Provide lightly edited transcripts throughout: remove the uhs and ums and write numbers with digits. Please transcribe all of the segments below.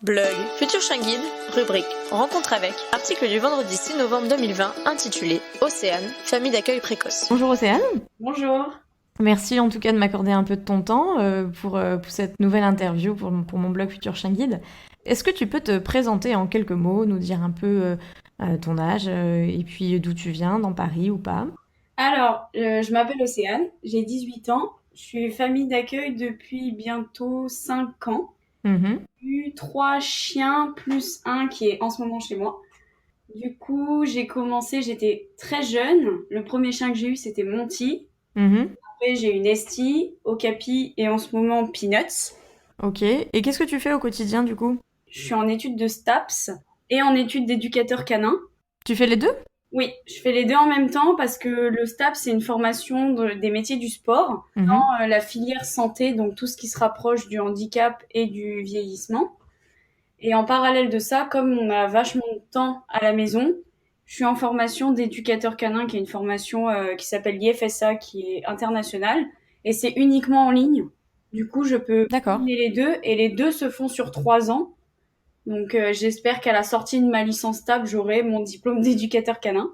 Blog Futur Chien Guide, rubrique Rencontre avec, article du vendredi 6 novembre 2020 intitulé Océane, famille d'accueil précoce. Bonjour Océane. Bonjour. Merci en tout cas de m'accorder un peu de ton temps pour cette nouvelle interview pour mon blog Futur Chien Guide. Est-ce que tu peux te présenter en quelques mots, nous dire un peu ton âge et puis d'où tu viens, dans Paris ou pas? Alors, je m'appelle Océane, j'ai 18 ans, je suis famille d'accueil depuis bientôt 5 ans. Mhm. J'ai eu 3 chiens plus un qui est en ce moment chez moi. Du coup, j'étais très jeune. Le premier chien que j'ai eu, c'était Monty. Mhm. Après, j'ai eu Nesty, Okapi et en ce moment Peanuts. Ok. Et qu'est-ce que tu fais au quotidien du coup? Je suis en études de STAPS et en études d'éducateur canin. Tu fais les deux? Oui, je fais les deux en même temps parce que le STAPS, c'est une formation des métiers du sport Mhm. dans la filière santé, donc tout ce qui se rapproche du handicap et du vieillissement. Et en parallèle de ça, comme on a vachement de temps à la maison, je suis en formation d'éducateur canin, qui est une formation qui s'appelle l'IFSA, qui est internationale, et c'est uniquement en ligne. Du coup, je peux D'accord. combiner les deux, et les deux se font sur 3 ans. Donc, j'espère qu'à la sortie de ma licence STAPS, j'aurai mon diplôme d'éducateur canin.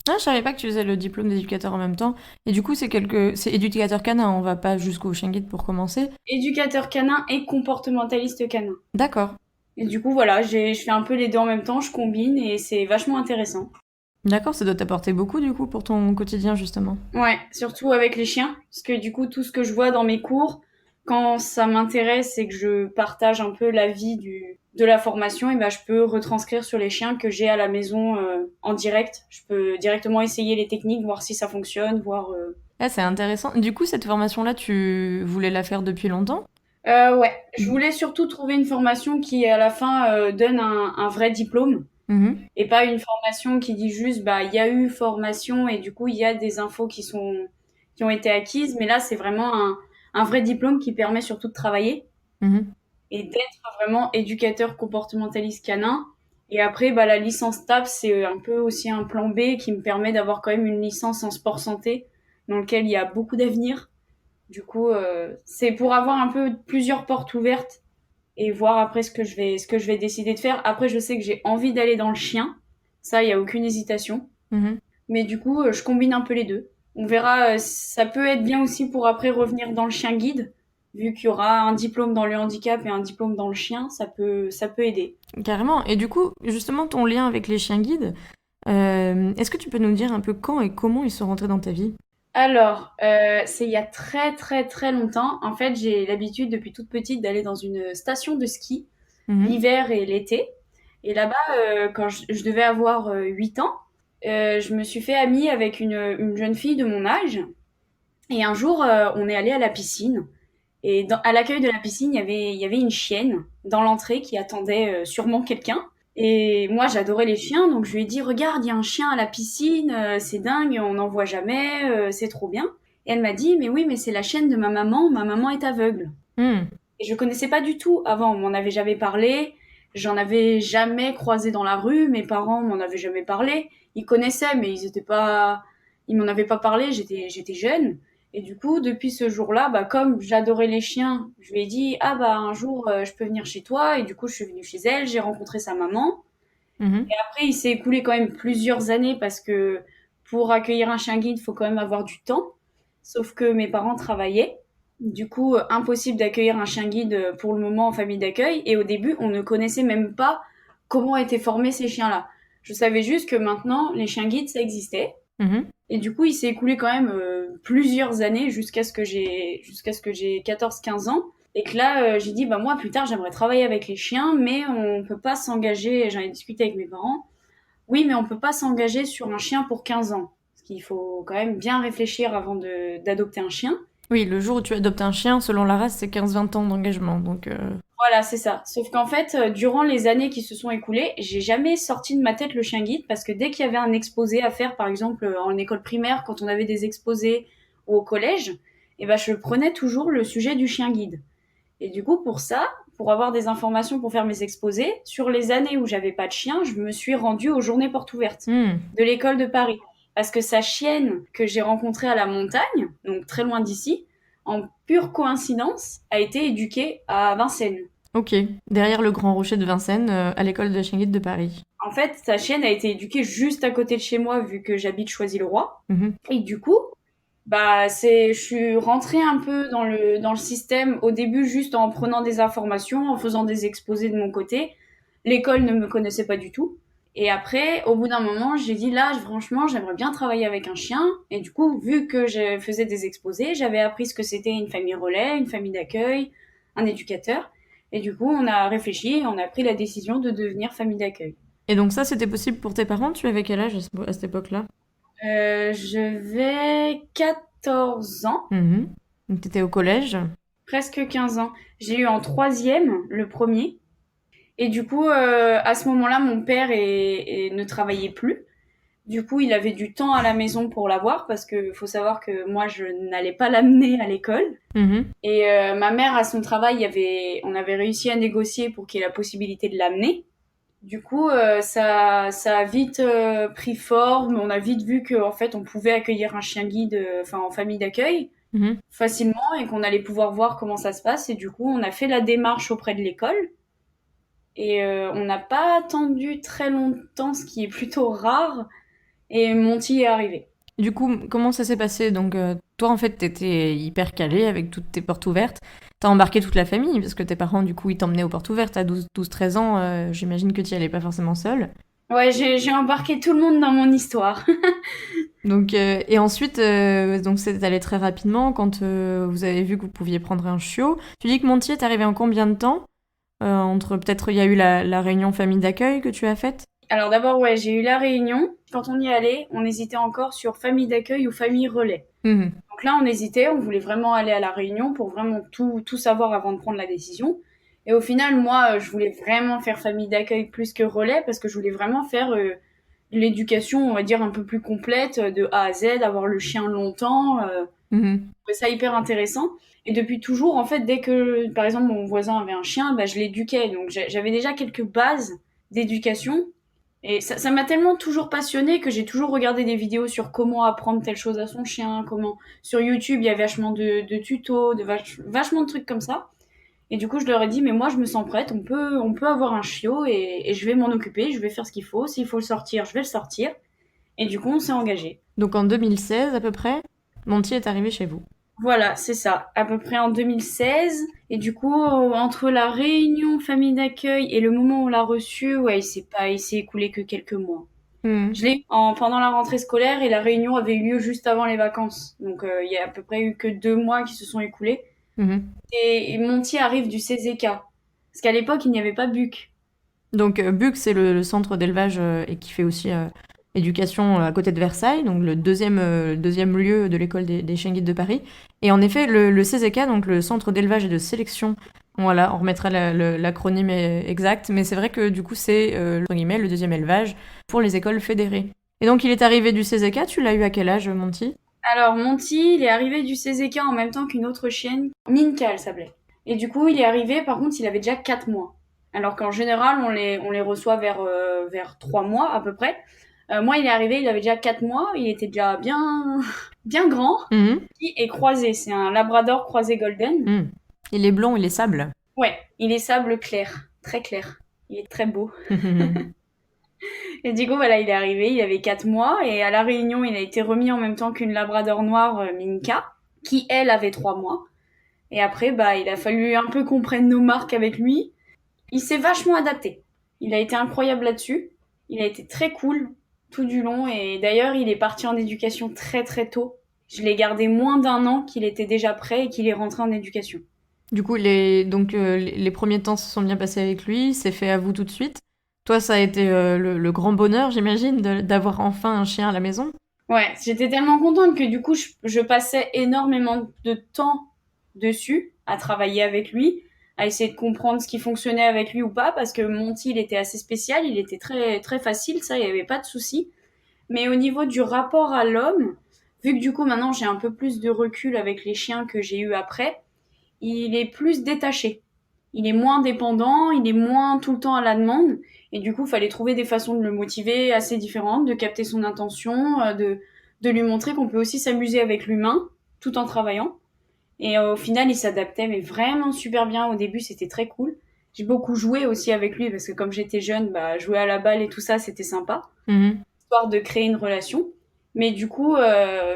Ah, je savais pas que tu faisais le diplôme d'éducateur en même temps. Et du coup, c'est éducateur canin, on va pas jusqu'au chien guide pour commencer. Éducateur canin et comportementaliste canin. D'accord. Et du coup, voilà, je fais un peu les deux en même temps, je combine et c'est vachement intéressant. D'accord, ça doit t'apporter beaucoup du coup pour ton quotidien justement. Ouais, surtout avec les chiens, parce que du coup, tout ce que je vois dans mes cours, quand ça m'intéresse et que je partage un peu la vie de la formation, et ben je peux retranscrire sur les chiens que j'ai à la maison en direct. Je peux directement essayer les techniques, voir si ça fonctionne, voir. Ah, c'est intéressant. Du coup, cette formation-là, tu voulais la faire depuis longtemps? Ouais, je voulais surtout trouver une formation qui à la fin donne un vrai diplôme. Mhm. Et pas une formation qui dit juste, bah, il y a eu formation et du coup, il y a des infos qui ont été acquises. Mais là, c'est vraiment un vrai diplôme qui permet surtout de travailler Mhm. et d'être vraiment éducateur comportementaliste canin. Et après, bah, la licence TAPS, c'est un peu aussi un plan B qui me permet d'avoir quand même une licence en sport santé dans lequel il y a beaucoup d'avenir. Du coup, c'est pour avoir un peu plusieurs portes ouvertes et voir après ce que je vais décider de faire. Après, je sais que j'ai envie d'aller dans le chien. Ça, il y a aucune hésitation. Mhm. Mais du coup, je combine un peu les deux. On verra, ça peut être bien aussi pour après revenir dans le chien guide. Vu qu'il y aura un diplôme dans le handicap et un diplôme dans le chien, ça peut aider. Carrément. Et du coup, justement, ton lien avec les chiens guides, est-ce que tu peux nous dire un peu quand et comment ils sont rentrés dans ta vie? Alors, c'est il y a très très très longtemps. En fait, j'ai l'habitude depuis toute petite d'aller dans une station de ski Mhm. l'hiver et l'été. Et là-bas, quand je devais avoir 8 ans, je me suis fait amie avec une jeune fille de mon âge. Et un jour, on est allé à la piscine. Et à l'accueil de la piscine, il y avait une chienne dans l'entrée qui attendait sûrement quelqu'un. Et moi, j'adorais les chiens, donc je lui ai dit, regarde, il y a un chien à la piscine, c'est dingue, on n'en voit jamais, c'est trop bien. Et elle m'a dit, mais oui, mais c'est la chienne de ma maman est aveugle. Mhm. Et je connaissais pas du tout avant, on m'en avait jamais parlé, j'en avais jamais croisé dans la rue, mes parents m'en avaient jamais parlé, ils connaissaient mais ils m'en avaient pas parlé, j'étais jeune. Et du coup, depuis ce jour-là, bah comme j'adorais les chiens, je lui ai dit ah bah un jour je peux venir chez toi et du coup, je suis venue chez elle, j'ai rencontré sa maman. Mhm. Après, il s'est écoulé quand même plusieurs années parce que pour accueillir un chien guide, il faut quand même avoir du temps. Sauf que mes parents travaillaient. Du coup, impossible d'accueillir un chien guide pour le moment en famille d'accueil. Et au début, on ne connaissait même pas comment étaient formés ces chiens-là. Je savais juste que maintenant, les chiens guides, ça existait. Mhm. Et du coup, il s'est écoulé quand même plusieurs années jusqu'à ce que j'ai 14 15 ans. Et que là, j'ai dit, bah moi, plus tard, j'aimerais travailler avec les chiens, mais on peut pas s'engager. J'en ai discuté avec mes parents. Oui, mais on peut pas s'engager sur un chien pour 15 ans. Parce qu'il faut quand même bien réfléchir avant d'adopter un chien. Oui, le jour où tu adoptes un chien, selon la race, c'est 15-20 ans d'engagement. Donc, Voilà, c'est ça. Sauf qu'en fait, durant les années qui se sont écoulées, j'ai jamais sorti de ma tête le chien guide parce que dès qu'il y avait un exposé à faire, par exemple en école primaire, quand on avait des exposés ou au collège, eh ben, je prenais toujours le sujet du chien guide. Et du coup, pour ça, pour avoir des informations pour faire mes exposés, sur les années où j'avais pas de chien, je me suis rendue aux journées portes ouvertes hmm. de l'école de Paris. Parce que sa chienne que j'ai rencontrée à la montagne, donc très loin d'ici, en pure coïncidence, a été éduquée à Vincennes. Ok, derrière le Grand Rocher de Vincennes, à l'école de chien guide de Paris. En fait, sa chienne a été éduquée juste à côté de chez moi, vu que j'habite Choisy-le-Roi. Mhm. Et du coup, je suis rentrée un peu dans le système au début juste en prenant des informations, en faisant des exposés de mon côté. L'école ne me connaissait pas du tout. Et après, au bout d'un moment, j'ai dit là, franchement, j'aimerais bien travailler avec un chien. Et du coup, vu que je faisais des exposés, j'avais appris ce que c'était une famille relais, une famille d'accueil, un éducateur. Et du coup, on a réfléchi et on a pris la décision de devenir famille d'accueil. Et donc ça, c'était possible pour tes parents? Tu avais quel âge à cette époque-là? Je vais 14 ans, Mhm. Donc t'étais au collège? presque 15 ans. J'ai eu en troisième le premier. Et du coup, à ce moment-là, mon père ne travaillait plus. Du coup, il avait du temps à la maison pour l'avoir parce que faut savoir que moi, je n'allais pas l'amener à l'école. Mhm. Et ma mère, à son travail, on avait réussi à négocier pour qu'il ait la possibilité de l'amener. Du coup, ça a vite pris forme. On a vite vu qu'en fait, on pouvait accueillir un chien guide, en famille d'accueil, Mhm. facilement et qu'on allait pouvoir voir comment ça se passe. Et du coup, on a fait la démarche auprès de l'école. Et on n'a pas attendu très longtemps, ce qui est plutôt rare. Et Monty est arrivé. Du coup, comment ça s'est passé? Donc, toi, en fait, t'étais hyper calé avec toutes tes portes ouvertes. T'as embarqué toute la famille, parce que tes parents, du coup, ils t'emmenaient aux portes ouvertes à 13 ans. J'imagine que tu y allais pas forcément seule. Ouais, j'ai embarqué tout le monde dans mon histoire. Donc, et ensuite, donc c'est allé très rapidement quand vous avez vu que vous pouviez prendre un chiot. Tu dis que Monty est arrivé en combien de temps? Entre peut-être il y a eu la réunion famille d'accueil que tu as faite. Alors d'abord, ouais, j'ai eu la réunion. Quand on y allait, on hésitait encore sur famille d'accueil ou famille relais. Mhm. Donc là, on hésitait, on voulait vraiment aller à la réunion pour vraiment tout savoir avant de prendre la décision. Et au final, moi, je voulais vraiment faire famille d'accueil plus que relais parce que je voulais vraiment faire l'éducation, on va dire, un peu plus complète de A à Z, avoir le chien longtemps. Mhm. Je trouvais ça hyper intéressant. Et depuis toujours, en fait, dès que, par exemple, mon voisin avait un chien, je l'éduquais. Donc j'avais déjà quelques bases d'éducation. Et ça m'a tellement toujours passionnée que j'ai toujours regardé des vidéos sur comment apprendre telle chose à son chien, comment... Sur YouTube, il y a vachement de tutos, vachement de trucs comme ça. Et du coup, je leur ai dit, mais moi, je me sens prête, on peut avoir un chiot et je vais m'en occuper, je vais faire ce qu'il faut. S'il faut le sortir, je vais le sortir. Et du coup, on s'est engagé. Donc en 2016 à peu près, Monty est arrivé chez vous. Voilà, c'est ça, à peu près en 2016. Et du coup, entre la réunion famille d'accueil et le moment où on l'a reçu, ouais, il s'est écoulé que quelques mois. Mhm. Je l'ai eu pendant la rentrée scolaire et la réunion avait eu lieu juste avant les vacances. Donc, il y a à peu près eu que 2 mois qui se sont écoulés. Mhm. Et Monty arrive du CZK. Parce qu'à l'époque, il n'y avait pas BUC. Donc BUC, c'est le centre d'élevage et qui fait aussi éducation à côté de Versailles, donc le deuxième lieu de l'école des chiens guides de Paris. Et en effet, le CZK, donc le centre d'élevage et de sélection, voilà, on remettra l'acronyme exact, mais c'est vrai que du coup, c'est entre guillemets, le deuxième élevage pour les écoles fédérées. Et donc, il est arrivé du CZK, tu l'as eu à quel âge, Monty? Alors, Monty, il est arrivé du CZK en même temps qu'une autre chienne. Minka, elle s'appelait. Et du coup, il est arrivé, par contre, il avait déjà 4 mois. Alors qu'en général, on les reçoit vers 3 mois à peu près. Moi, il est arrivé, il avait déjà 4 mois, il était déjà bien, bien grand. Mhm. Et croisé, c'est un labrador croisé golden. Mhm. Il est blond, il est sable. Ouais, il est sable clair, très clair. Il est très beau. Et du coup, voilà, il est arrivé, il avait 4 mois, et à la réunion, il a été remis en même temps qu'une labrador noire, Minka, qui, elle, avait 3 mois. Et après, il a fallu un peu qu'on prenne nos marques avec lui. Il s'est vachement adapté. Il a été incroyable là-dessus. Il a été très cool tout du long, et d'ailleurs, il est parti en éducation très très tôt. Je l'ai gardé moins d'1 an qu'il était déjà prêt et qu'il est rentré en éducation. Du coup, les premiers temps se sont bien passés avec lui, c'est fait à vous tout de suite. Toi, ça a été le grand bonheur, j'imagine, d'avoir enfin un chien à la maison. Ouais, j'étais tellement contente que du coup, je passais énormément de temps dessus, à travailler avec lui, à essayer de comprendre ce qui fonctionnait avec lui ou pas, parce que Monty, il était assez spécial, il était très, très facile, ça, il n'y avait pas de souci. Mais au niveau du rapport à l'homme, vu que du coup, maintenant, j'ai un peu plus de recul avec les chiens que j'ai eu après, il est plus détaché. Il est moins dépendant, il est moins tout le temps à la demande. Et du coup, il fallait trouver des façons de le motiver assez différentes, de capter son intention, de lui montrer qu'on peut aussi s'amuser avec l'humain tout en travaillant. Et au final, il s'adaptait, mais vraiment super bien. Au début, c'était très cool. J'ai beaucoup joué aussi avec lui parce que comme j'étais jeune, bah, jouer à la balle et tout ça, c'était sympa, Mhm. histoire de créer une relation. Mais du coup,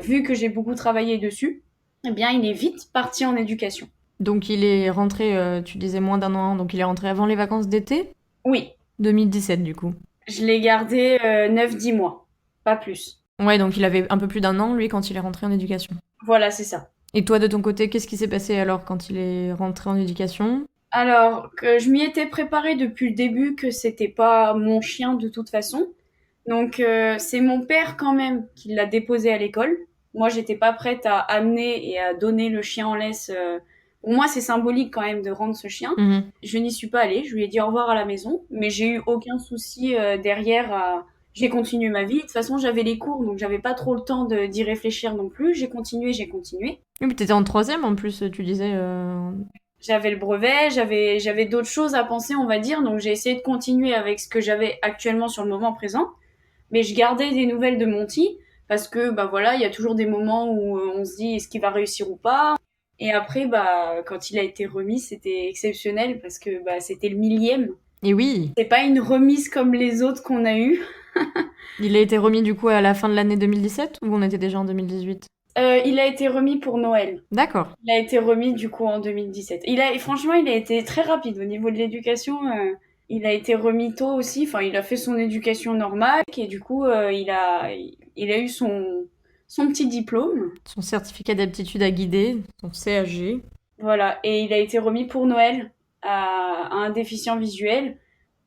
vu que j'ai beaucoup travaillé dessus, eh bien, il est vite parti en éducation. Donc il est rentré, tu disais moins d'un an, donc il est rentré avant les vacances d'été Oui, 2017 du coup. je l'ai gardé 9-10 mois, pas plus. Ouais, donc il avait un peu plus d'un an lui quand il est rentré en éducation. Voilà, c'est ça. Et toi de ton côté, qu'est-ce qui s'est passé alors quand il est rentré en éducation? Alors, que je m'y étais préparée depuis le début que c'était pas mon chien de toute façon. Donc, c'est mon père quand même qui l'a déposé à l'école. Moi, j'étais pas prête à amener et à donner le chien en laisse. Pour moi, c'est symbolique quand même de rendre ce chien. Mhm. Je n'y suis pas allée. Je lui ai dit au revoir à la maison, mais j'ai eu aucun souci derrière. J'ai continué ma vie. De toute façon, j'avais les cours, donc j'avais pas trop le temps d'y réfléchir non plus. J'ai continué, j'ai continué. Oui, mais t'étais en troisième en plus, tu disais. J'avais le brevet, j'avais d'autres choses à penser, on va dire, donc j'ai essayé de continuer avec ce que j'avais actuellement sur le moment présent. Mais je gardais des nouvelles de Monty parce que bah voilà, il y a toujours des moments où on se dit est-ce qu'il va réussir ou pas. Et après bah quand il a été remis, c'était exceptionnel parce que bah c'était le millième. Et oui, C'est pas une remise comme les autres qu'on a eues. il a été remis du coup à la fin de l'année 2017 ou on était déjà en 2018? Il a été remis pour Noël. D'accord. Il a été remis du coup en 2017. Franchement, il a été très rapide au niveau de l'éducation. Il a été remis tôt aussi. Enfin, il a fait son éducation normale et du coup, il a eu son petit diplôme. Son certificat d'aptitude à guider, son CAG. Voilà. Et il a été remis pour Noël à un déficient visuel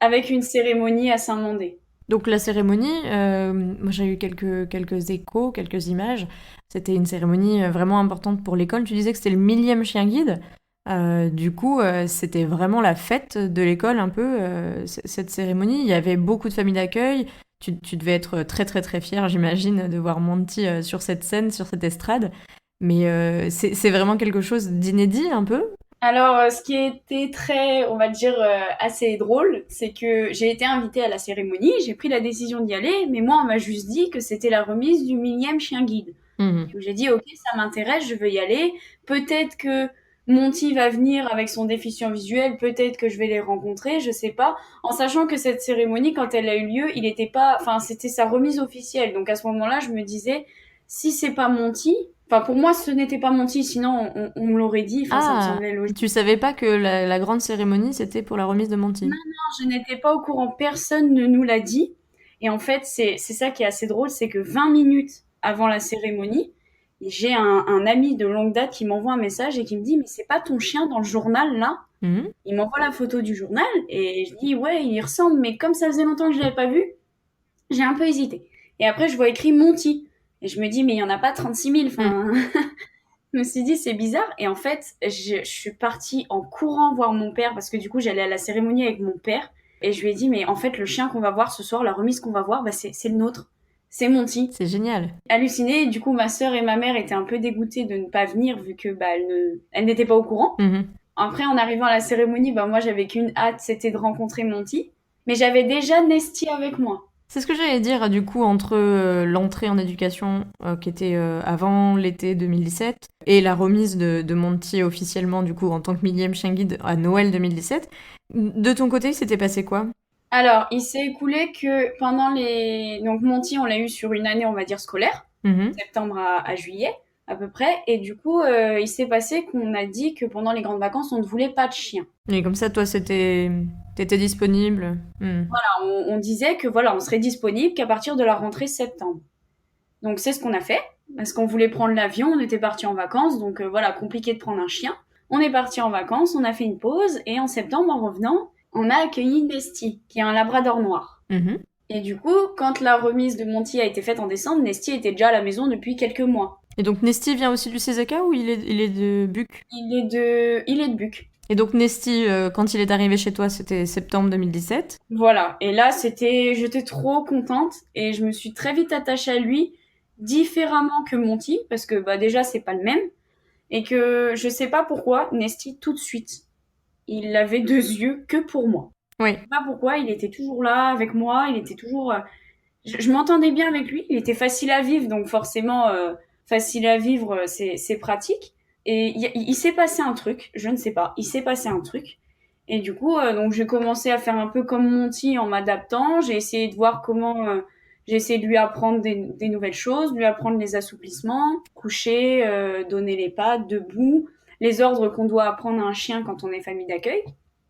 avec une cérémonie à Saint-Mandé. Donc la cérémonie, moi j'ai eu quelques échos, quelques images. C'était une cérémonie vraiment importante pour l'école. Tu disais que c'était le millième chien guide. Du coup, c'était vraiment la fête de l'école un peu, cette cérémonie. Il y avait beaucoup de familles d'accueil. Tu devais être très très très fière, j'imagine, de voir Monty sur cette scène, sur cette estrade. Mais c'est vraiment quelque chose d'inédit un peu. Alors, ce qui était très, on va dire, assez drôle, c'est que j'ai été invitée à la cérémonie, j'ai pris la décision d'y aller, mais moi, on m'a juste dit que c'était la remise du millième chien guide. Mhm. Donc j'ai dit, ok, ça m'intéresse, je veux y aller. Peut-être que Monty va venir avec son déficient visuel, peut-être que je vais les rencontrer, je sais pas. En sachant que cette cérémonie, quand elle a eu lieu, il était pas, enfin, c'était sa remise officielle. Donc à ce moment-là, je me disais, si c'est pas Monty, enfin, pour moi, ce n'était pas Monty, sinon on me l'aurait dit, enfin, ça me Ah, semblait logique. tu savais pas que la grande cérémonie, c'était pour la remise de Monty? Je n'étais pas au courant, personne ne nous l'a dit. Et en fait, c'est ça qui est assez drôle, c'est que 20 minutes avant la cérémonie, j'ai un ami de longue date qui m'envoie un message et qui me dit, mais c'est pas ton chien dans le journal là? Mhm. Il m'envoie la photo du journal et je dis, ouais, il y ressemble, mais comme ça faisait longtemps que je l'avais pas vu, j'ai un peu hésité. Et après, je vois écrit Monty. Et je me dis, mais il y en a pas 36 000, enfin... Je me suis dit, c'est bizarre. Et en fait, je suis partie en courant voir mon père parce que du coup, j'allais à la cérémonie avec mon père. Et je lui ai dit, mais en fait, le chien qu'on va voir ce soir, la remise qu'on va voir, bah, c'est le nôtre. C'est Monty. C'est génial. Halluciné. Du coup, ma sœur et ma mère étaient un peu dégoûtées de ne pas venir vu que bah, elles n'étaient pas au courant. Mhm. Après, en arrivant à la cérémonie, bah, moi, j'avais qu'une hâte, c'était de rencontrer Monty. Mais j'avais déjà Nesty avec moi. C'est ce que j'allais dire, du coup, entre l'entrée en éducation, qui était avant l'été 2017, et la remise de Monty officiellement, du coup, en tant que millième chien guide à Noël 2017. De ton côté, il s'était passé quoi? Alors, il s'est écoulé que pendant les... Donc, Monty, on l'a eu sur une année, on va dire, scolaire. Mhm. Septembre à juillet à peu près. Et du coup, il s'est passé qu'on a dit que pendant les grandes vacances, on ne voulait pas de chien. Et comme ça, toi, t'étais disponible. On disait que voilà, on serait disponible qu'à partir de la rentrée septembre. Donc c'est ce qu'on a fait parce qu'on voulait prendre l'avion, on était parti en vacances, donc voilà, compliqué de prendre un chien. On est parti en vacances, on a fait une pause et en septembre, en revenant, on a accueilli Nesty, qui est un labrador noir. Mhm. Et du coup, quand la remise de Monty a été faite en décembre, Nesty était déjà à la maison depuis quelques mois. Et donc, Nesty vient aussi du CZK ou il est de Buc? Il est de Buc. Et donc, Nesty, quand il est arrivé chez toi, c'était septembre 2017. Voilà. Et là, j'étais trop contente et je me suis très vite attachée à lui, différemment que Monty, parce que bah déjà c'est pas le même et que je sais pas pourquoi Nesty tout de suite, il avait deux yeux que pour moi. Oui. Je sais pas pourquoi, il était toujours là avec moi, il était toujours, je m'entendais bien avec lui, il était facile à vivre, donc forcément facile à vivre, c'est pratique. Et il s'est passé un truc, je ne sais pas, il s'est passé un truc. Et du coup, donc j'ai commencé à faire un peu comme Monty en m'adaptant. J'ai essayé de voir j'ai essayé de lui apprendre des nouvelles choses, lui apprendre les assouplissements, coucher, donner les pattes, debout, les ordres qu'on doit apprendre à un chien quand on est famille d'accueil.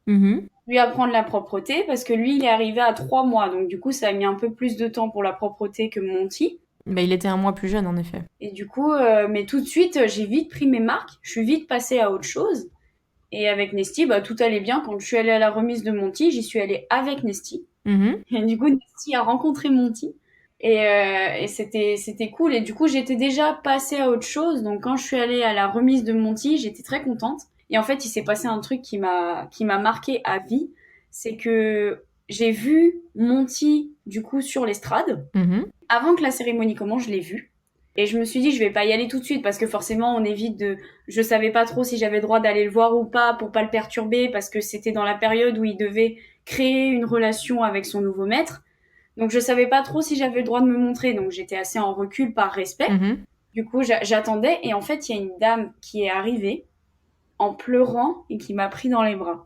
Mhm. Lui apprendre la propreté parce que lui, il est arrivé à 3 mois. Donc du coup, ça a mis un peu plus de temps pour la propreté que Monty. Bah, il était un mois plus jeune, en effet. Et du coup, mais tout de suite, j'ai vite pris mes marques. Je suis vite passée à autre chose. Et avec Nesty, bah, tout allait bien. Quand je suis allée à la remise de Monty, j'y suis allée avec Nesty. Mhm. Et du coup, Nesty a rencontré Monty. Et c'était cool. Et du coup, j'étais déjà passée à autre chose. Donc, quand je suis allée à la remise de Monty, j'étais très contente. Et en fait, il s'est passé un truc qui m'a marqué à vie. C'est que j'ai vu Monty, du coup, sur l'estrade. Mhm. Avant que la cérémonie commence, je l'ai vu. Et je me suis dit, je vais pas y aller tout de suite parce que forcément, on évite de. Je savais pas trop si j'avais le droit d'aller le voir ou pas pour pas le perturber parce que c'était dans la période où il devait créer une relation avec son nouveau maître. Donc je savais pas trop si j'avais le droit de me montrer. Donc j'étais assez en recul par respect. Mhm. Du coup, j'attendais et en fait, il y a une dame qui est arrivée en pleurant et qui m'a pris dans les bras.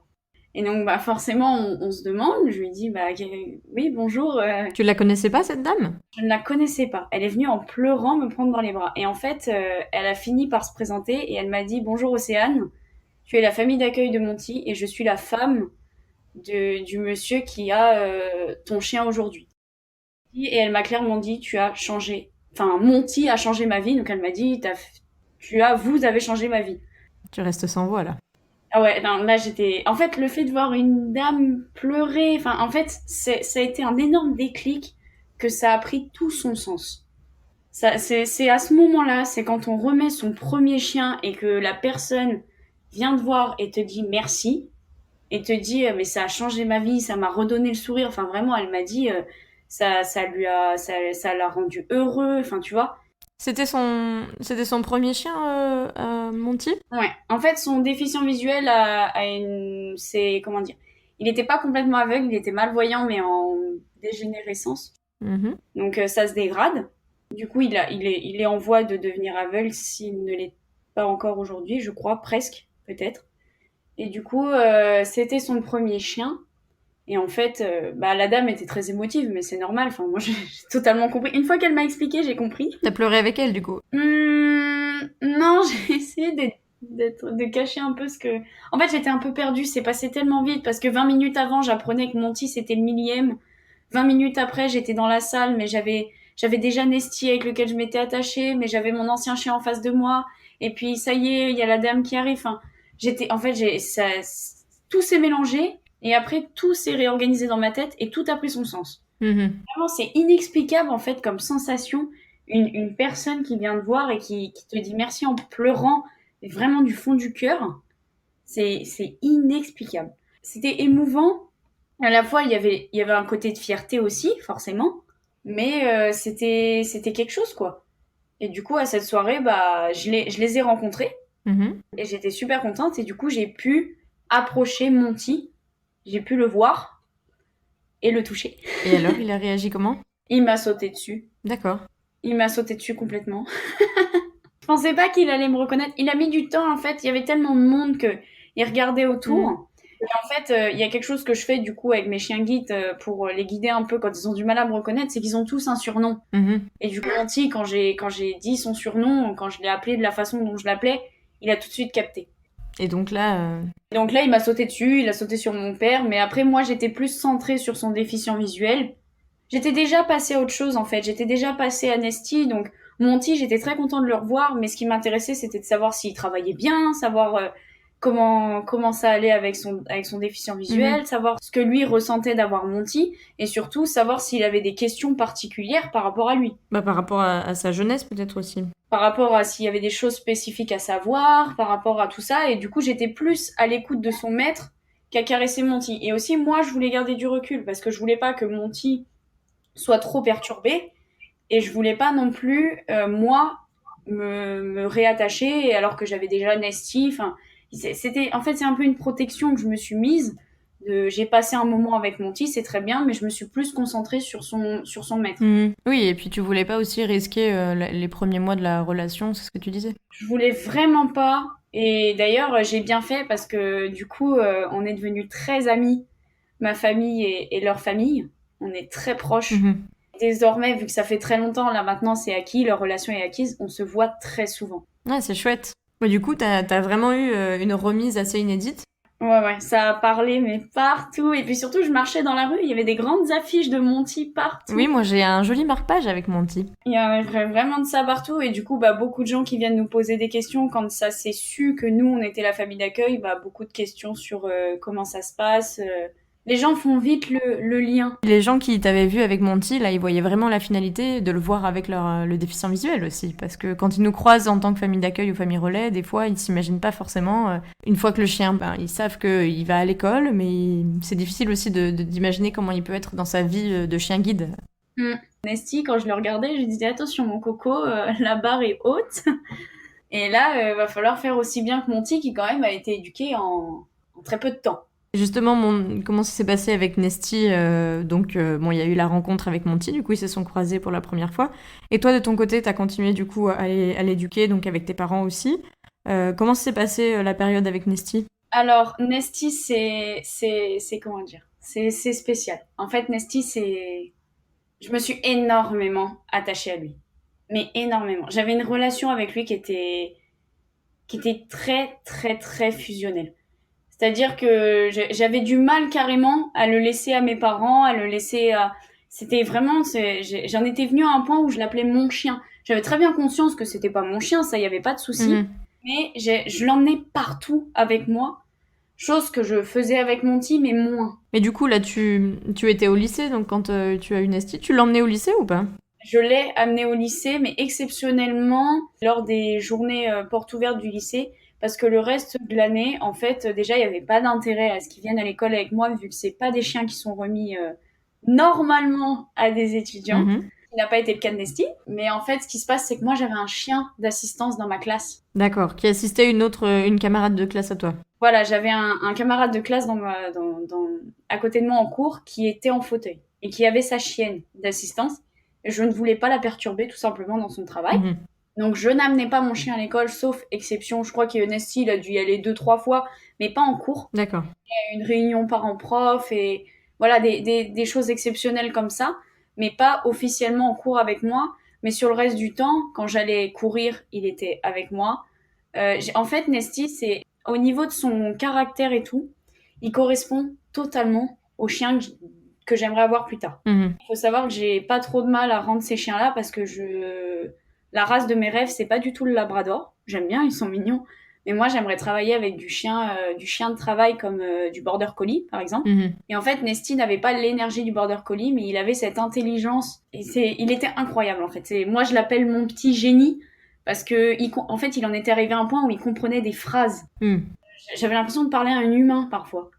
Et donc, bah, forcément, on se demande. Je lui dis, bah, oui, bonjour. Tu la connaissais pas, cette dame? Je ne la connaissais pas. Elle est venue en pleurant me prendre dans les bras. Et en fait, elle a fini par se présenter et elle m'a dit, bonjour Océane, tu es la famille d'accueil de Monty et je suis la femme du monsieur qui a ton chien aujourd'hui. Et elle m'a clairement dit, tu as changé. Enfin, Monty a changé ma vie. Donc elle m'a dit, vous avez changé ma vie. Tu restes sans voix, là. Ah ouais, non, là j'étais. En fait, le fait de voir une dame pleurer, enfin, en fait, ça a été un énorme déclic que ça a pris tout son sens. C'est à ce moment-là, c'est quand on remet son premier chien et que la personne vient te voir et te dit merci et te dit mais ça a changé ma vie, ça m'a redonné le sourire. Enfin vraiment, elle m'a dit ça l'a rendu heureux. Enfin tu vois. C'était son premier chien, Monty? Ouais. En fait, son déficient visuel c'est comment dire. Il n'était pas complètement aveugle, il était malvoyant mais en dégénérescence. Mhm. Donc ça se dégrade. Du coup, il est en voie de devenir aveugle s'il ne l'est pas encore aujourd'hui, je crois, presque, peut-être. Et du coup, c'était son premier chien. Et en fait, bah, la dame était très émotive, mais c'est normal. Enfin, moi, j'ai totalement compris. Une fois qu'elle m'a expliqué, j'ai compris. T'as pleuré avec elle, du coup? Non, j'ai essayé de cacher un peu ce que... En fait, j'étais un peu perdue. C'est passé tellement vite parce que 20 minutes avant, j'apprenais que Monty, c'était le millième. 20 minutes après, j'étais dans la salle, mais j'avais déjà Nesty avec lequel je m'étais attachée, mais j'avais mon ancien chien en face de moi. Et puis, ça y est, il y a la dame qui arrive. Enfin, en fait, tout s'est mélangé. Et après, tout s'est réorganisé dans ma tête et tout a pris son sens. Mhm. Vraiment, c'est inexplicable, en fait, comme sensation. Une personne qui vient te voir et qui te dit merci en pleurant, vraiment du fond du cœur. C'est inexplicable. C'était émouvant. À la fois, il y avait un côté de fierté aussi, forcément. Mais c'était quelque chose, quoi. Et du coup, à cette soirée, bah, je les ai rencontrés. Mhm. Et j'étais super contente. Et du coup, j'ai pu approcher Monty. J'ai pu le voir et le toucher. Et alors, il a réagi comment? Il m'a sauté dessus. D'accord. Il m'a sauté dessus complètement. Je pensais pas qu'il allait me reconnaître. Il a mis du temps, en fait. Il y avait tellement de monde qu'il regardait autour. Et en fait, il y a quelque chose que je fais, du coup, avec mes chiens guides pour les guider un peu quand ils ont du mal à me reconnaître, c'est qu'ils ont tous un surnom. Mhm. Et du coup, Monty, quand j'ai dit son surnom, quand je l'ai appelé de la façon dont je l'appelais, il a tout de suite capté. Et donc là, Donc là, il m'a sauté dessus, il a sauté sur mon père, mais après, moi, j'étais plus centrée sur son déficient visuel. J'étais déjà passée à autre chose, en fait. J'étais déjà passée à Nesty, donc Monty, j'étais très contente de le revoir, mais ce qui m'intéressait, c'était de savoir s'il travaillait bien, savoir comment ça allait avec son déficient visuel, savoir ce que lui ressentait d'avoir Monty, et surtout savoir s'il avait des questions particulières par rapport à lui. bah, par rapport à sa jeunesse, peut-être aussi. Par rapport à s'il y avait des choses spécifiques à savoir, par rapport à tout ça. Et du coup, j'étais plus à l'écoute de son maître qu'à caresser Monty. Et aussi, moi, je voulais garder du recul parce que je voulais pas que Monty soit trop perturbé. Et je voulais pas non plus, moi, me réattacher alors que j'avais déjà Nesty. Enfin, en fait, c'est un peu une protection que je me suis mise. J'ai passé un moment avec Monty, c'est très bien, mais je me suis plus concentrée sur son maître. Mhm. Oui, et puis tu voulais pas aussi risquer les premiers mois de la relation, c'est ce que tu disais. Je voulais vraiment pas Et d'ailleurs, j'ai bien fait parce que du coup, on est devenus très amis, ma famille et leur famille. On est très proches. Mhm. Désormais, vu que ça fait très longtemps, là maintenant c'est acquis, leur relation est acquise, on se voit très souvent. Ouais, c'est chouette. Mais du coup, t'as vraiment eu une remise assez inédite. Ouais, ça a parlé, mais partout. Et puis surtout, je marchais dans la rue, il y avait des grandes affiches de Monty Oui, partout. moi j'ai un joli marque-page avec Monty. Il y avait vraiment de ça partout. Et du coup, bah, beaucoup de gens qui viennent nous poser des questions. Quand ça s'est su que nous, on était la famille d'accueil, bah, beaucoup de questions sur comment ça se passe. Les gens font vite le lien. Les gens qui t'avaient vu avec Monty, là, ils voyaient vraiment la finalité de le voir avec le déficient visuel aussi. Parce que quand ils nous croisent en tant que famille d'accueil ou famille relais, des fois, ils s'imaginent pas forcément. Une fois que le chien, ils savent qu'il va à l'école, mais c'est difficile aussi d'imaginer comment il peut être dans sa vie de chien guide. Nesty, quand je le regardais, je lui disais attention mon coco, la barre est haute. Et là, va falloir faire aussi bien que Monty, qui quand même a été éduqué en très peu de temps. Justement, comment ça s'est passé avec Nesty bon, il y a eu la rencontre avec Monty, du coup, ils se sont croisés pour la première fois. Et toi, de ton côté, t'as continué, du coup, à l'éduquer, donc avec tes parents aussi. Comment s'est passée la période avec Nesty? Alors, Nesty, c'est comment dire? C'est spécial. En fait, Nesty, je me suis énormément attachée à lui. Mais énormément. J'avais une relation avec lui qui était très, très, très fusionnelle. C'est-à-dire que j'avais du mal carrément à le laisser à mes parents, à le laisser à... C'était vraiment... J'en étais venue à un point où je l'appelais mon chien. J'avais très bien conscience que c'était pas mon chien, ça, y avait pas de souci. Mhm. Mais je l'emmenais partout avec moi. Chose que je faisais avec Monty, mais moins. Mais du coup, là, tu étais au lycée, donc quand tu as eu Nesty, tu l'emmenais au lycée ou pas? Je l'ai amené au lycée, mais exceptionnellement lors des journées portes ouvertes du lycée, parce que le reste de l'année, en fait, déjà, il n'y avait pas d'intérêt à ce qu'ils viennent à l'école avec moi, vu que c'est pas des chiens qui sont remis normalement à des étudiants. Mhm. Il n'a pas été le cas de Nesty. Mais en fait, ce qui se passe, c'est que moi, j'avais un chien d'assistance dans ma classe. D'accord, qui assistait une camarade de classe à toi. Voilà, j'avais un camarade de classe à côté de moi en cours qui était en fauteuil et qui avait sa chienne d'assistance. Et je ne voulais pas la perturber tout simplement dans son travail. Mhm. Donc je n'amenais pas mon chien à l'école, sauf exception. Je crois que Nesty, il a dû y aller 2-3 fois, mais pas en cours. D'accord. Une réunion parents-prof et voilà, des choses exceptionnelles comme ça, mais pas officiellement en cours avec moi. Mais sur le reste du temps, quand j'allais courir, il était avec moi. En fait, Nesty, c'est au niveau de son caractère et tout, il correspond totalement au chien que j'aimerais avoir plus tard. Mhm. Il faut savoir que j'ai pas trop de mal à rendre ces chiens-là parce que la race de mes rêves, c'est pas du tout le Labrador. J'aime bien, ils sont mignons. Mais moi, j'aimerais travailler avec du chien de travail comme du Border Collie, par exemple. Mhm. Et en fait, Nesty n'avait pas l'énergie du Border Collie, mais il avait cette intelligence. Et il était incroyable, en fait. Moi, je l'appelle mon petit génie parce que, en fait, il en était arrivé à un point où il comprenait des phrases. Mhm. J'avais l'impression de parler à un humain, parfois.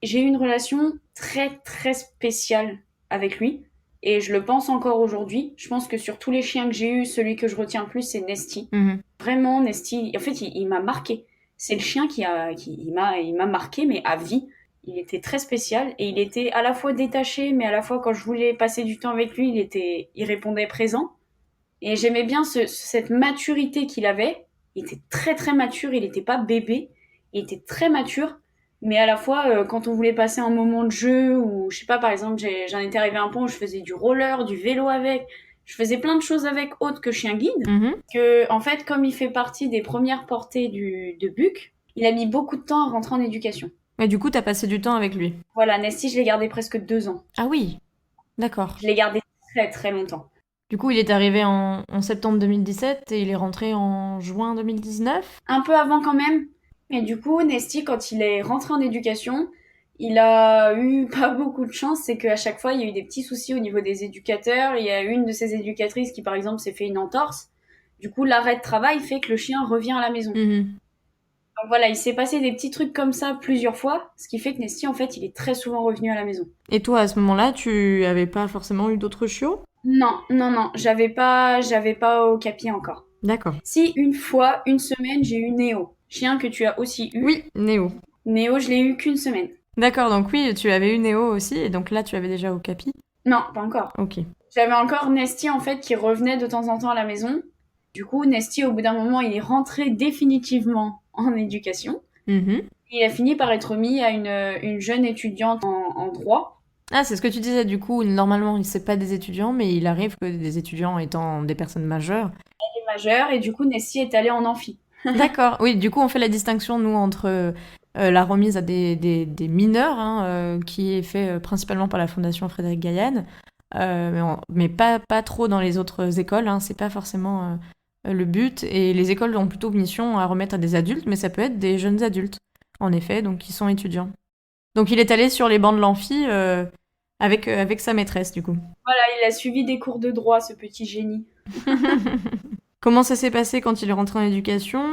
J'ai eu une relation très, très spéciale avec lui. Et je le pense encore aujourd'hui. Je pense que sur tous les chiens que j'ai eus, celui que je retiens le plus, c'est Nesty. Mhm. Vraiment, Nesty, en fait, il m'a marqué. C'est le chien il m'a marqué, mais à vie. Il était très spécial et il était à la fois détaché, mais à la fois quand je voulais passer du temps avec lui, il répondait présent. Et j'aimais bien cette maturité qu'il avait. Il était très très mature, il n'était pas bébé, il était très mature. Mais à la fois, quand on voulait passer un moment de jeu, ou je sais pas, par exemple, j'en étais arrivé à un point où je faisais du roller, du vélo avec, je faisais plein de choses avec autre que chien guide. Mhm. Que, en fait, comme il fait partie des premières portées de Buck, il a mis beaucoup de temps à rentrer en éducation. Et du coup, t'as passé du temps avec lui. Voilà, Nesty, je l'ai gardé presque 2 ans. Ah oui, d'accord. Je l'ai gardé très très longtemps. Du coup, il est arrivé en septembre 2017 et il est rentré en juin 2019. Un peu avant quand même. Et du coup, Nesty, quand il est rentré en éducation, il a eu pas beaucoup de chance. C'est qu'à chaque fois, il y a eu des petits soucis au niveau des éducateurs. Il y a une de ces éducatrices qui, par exemple, s'est fait une entorse. Du coup, l'arrêt de travail fait que le chien revient à la maison. Mhm. Donc voilà, il s'est passé des petits trucs comme ça plusieurs fois, ce qui fait que Nesty, en fait, il est très souvent revenu à la maison. Et toi, à ce moment-là, tu avais pas forcément eu d'autres chiots? Non, j'avais pas au capi encore. D'accord. Si, une fois, une semaine, j'ai eu Néo. Chien que tu as aussi eu. Oui, Néo. Néo, je l'ai eu qu'une semaine. D'accord, donc oui, tu avais eu Néo aussi, et donc là, tu avais déjà Okapi. Non, pas encore. Ok. J'avais encore Nesty, en fait, qui revenait de temps en temps à la maison. Du coup, Nesty, au bout d'un moment, il est rentré définitivement en éducation. Mhm. Il a fini par être mis à une jeune étudiante en droit. Ah, c'est ce que tu disais, du coup, normalement, c'est pas des étudiants, mais il arrive que des étudiants étant des personnes majeures. Elle est majeure et du coup, Nesty est allée en amphi. D'accord, oui, du coup, on fait la distinction, nous, entre la remise à des mineurs, hein, qui est fait principalement par la Fondation Frédéric Gaillan, mais pas trop dans les autres écoles, hein, c'est pas forcément le but. Et les écoles ont plutôt mission à remettre à des adultes, mais ça peut être des jeunes adultes, en effet, donc qui sont étudiants. Donc il est allé sur les bancs de l'amphi avec sa maîtresse, du coup. Voilà, il a suivi des cours de droit, ce petit génie. Comment ça s'est passé quand il est rentré en éducation?